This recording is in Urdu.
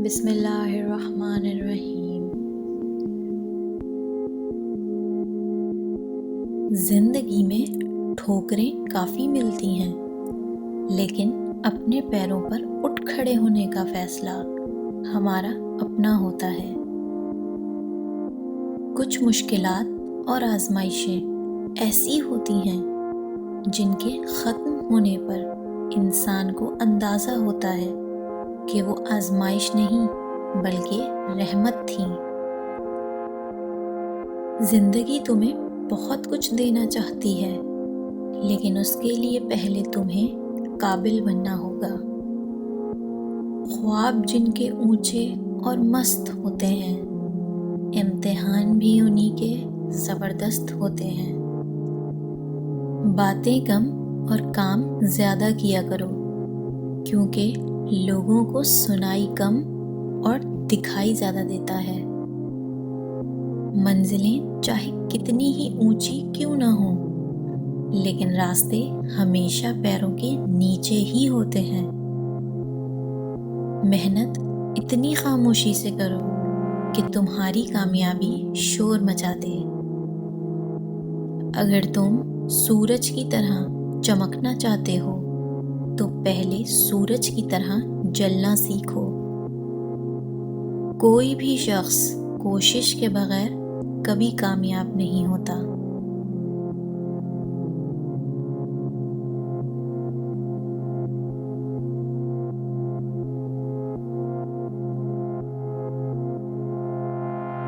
بسم اللہ الرحمن الرحیم۔ زندگی میں ٹھوکریں کافی ملتی ہیں، لیکن اپنے پیروں پر اٹھ کھڑے ہونے کا فیصلہ ہمارا اپنا ہوتا ہے۔ کچھ مشکلات اور آزمائشیں ایسی ہوتی ہیں جن کے ختم ہونے پر انسان کو اندازہ ہوتا ہے کہ وہ آزمائش نہیں بلکہ رحمت تھی۔ زندگی تمہیں بہت کچھ دینا چاہتی ہے، لیکن اس کے لیے پہلے تمہیں قابل بننا ہوگا۔ خواب جن کے اونچے اور مست ہوتے ہیں، امتحان بھی انہی کے زبردست ہوتے ہیں۔ باتیں کم اور کام زیادہ کیا کرو، کیونکہ لوگوں کو سنائی کم اور دکھائی زیادہ دیتا ہے۔ منزلیں چاہے کتنی ہی اونچی کیوں نہ ہوں، لیکن راستے ہمیشہ پیروں کے نیچے ہی ہوتے ہیں۔ محنت اتنی خاموشی سے کرو کہ تمہاری کامیابی شور مچا دے۔ اگر تم سورج کی طرح چمکنا چاہتے ہو تو پہلے سورج کی طرح جلنا سیکھو۔ کوئی بھی شخص کوشش کے بغیر کبھی کامیاب نہیں ہوتا۔